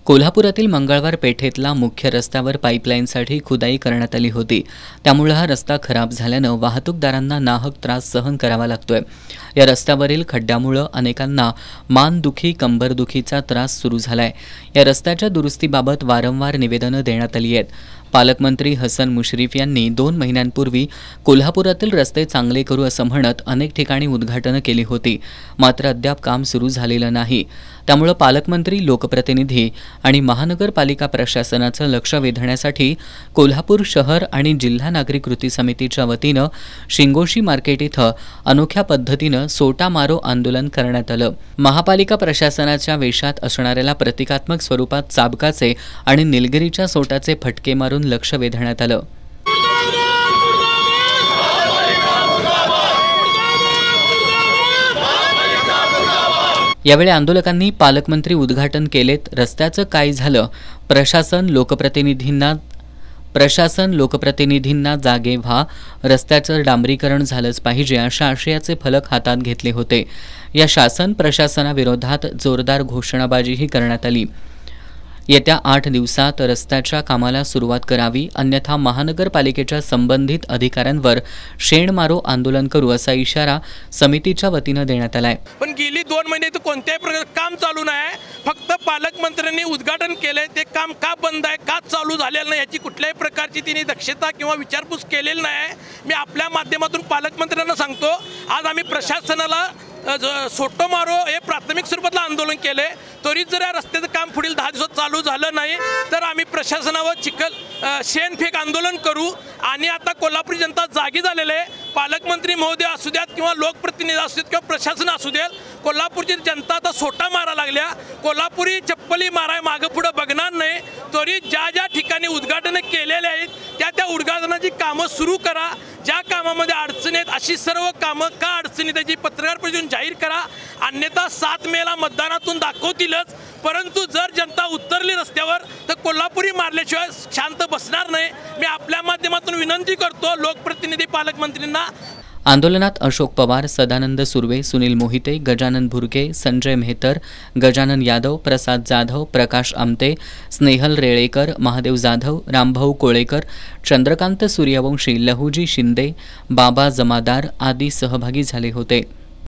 कोल्हापुरातील मंगळवार पेठेतला मुख्य रस्त्यावर पाईपलाईनसाठी खुदाई करण्यात आली होती। त्यामुळे हा रस्ता खराब झाल्यानं वाहतूकदारांना नाहक त्रास सहन करावा लागतोय। या रस्त्यावरील खड्ड्यामुळे अनेकांना मानदुखी, कंबरदुखीचा त्रास सुरू झालाय। या रस्त्याच्या दुरुस्तीबाबत वारंवार निवेदनं देण्यात आली आहेत। पालकमंत्री हसन मुश्रीफ यांनी 2 महिन्यांपूर्वी कोल्हापुरातील रस्ते चांगले करू असं म्हणत अनेक ठिकाणी उद्घाटनं केली होती, मात्र अद्याप काम सुरू झालेलं नाही। त्यामुळे पालकमंत्री, लोकप्रतिनिधी आणि महानगरपालिका प्रशासनाचं लक्ष वेधण्यासाठी कोल्हापूर शहर आणि जिल्हा नागरिक कृती समितीच्या वतीनं शिंगोशी मार्केट इथं अनोख्या पद्धतीनं सोटा मारो आंदोलन करण्यात आलं। महापालिका प्रशासनाच्या वेशात असणाऱ्याला प्रतिकात्मक स्वरूपात चाबकाचे आणि निलगिरीच्या सोटाचे फटके मारून लक्ष वेधण्यात आलं। यावेळी आंदोलकांनी पालकमंत्री उद्घाटन केलेत, रस्त्याचं काय झालं, प्रशासन लोकप्रतिनिधींना जागे व्हा, रस्त्याचं डांबरीकरण झालंच पाहिजे अशा आशयाचे फलक हातात घेतले होते। या शासन प्रशासनाविरोधात जोरदार घोषणाबाजीही करण्यात आली। येत्या 8 दिवसात रस्त्याच्या कामाला सुरुवात करावी, अन्यथा महानगरपालिकेच्या संबंधित अधिकाऱ्यांवर शेणमारो आंदोलन करू असा इशारा समितीच्या वतीनं देण्यात आलाय। पण गेली 2 महिने तर कोणत्याही प्रकारचं काम चालू नाही। फक्त पालकमंत्र्यांनी उद्घाटन केले, ते काम का बंद आहे, का चालू झालेलं नाही याची कुठल्याही प्रकारची तिने दक्षता किंवा विचारपूस केलेली नाही। मी आपल्या माध्यमातून पालकमंत्र्यांना सांगतो, आज आम्ही प्रशासनाला सोटो मारो हे प्राथमिक स्वरूपातलं आंदोलन केले। तरी जर या रस्त्याचं काम पुढील 10 दिवसात चालू झालं नाही तर आम्ही प्रशासनावर शेणफेक आंदोलन करू। आणि आता कोल्हापुरी जनता जागी झालेले आहे। पालकमंत्री महोदय असू द्यात किंवा लोकप्रतिनिधी असू द्यात किंवा प्रशासन असू द्यात, कोल्हापूरची जनता आता सोटा मारा लागल्या। कोल्हापुरी चप्पली माराय मागं पुढं बघणार नाही। तरी ज्या ठिकाणी उद्घाटन केलेले आहेत त्या उद्घाटनाची कामं सुरू करा। ज्या कामामध्ये अडचणी आहेत अशी सर्व कामं का अडचणी त्याची पत्रकार परिषदेतून जाहीर करा, अन्यथा 7 मेला मतदानातून दाखवतीलच। परंतु जर जनता उतरली रस्त्यावर तर कोल्हापुरी मारल्याशिवाय शांत बसणार नाही। मी आपल्या माध्यमातून विनंती करतो लोकप्रतिनिधी पालकमंत्रींना। आंदोलनात अशोक पवार, सदानंद सुर्वे, सुनील मोहिते, गजानन भुर्गे, संजय मेहतर, गजानन यादव, प्रसाद जाधव, प्रकाश आमते, स्नेहल रेळेकर, महादेव जाधव, रामभाऊ कोळेकर, चंद्रकांत सूर्यवंशी, लहुजी शिंदे, बाबा जमादार आदी सहभागी झाले होते।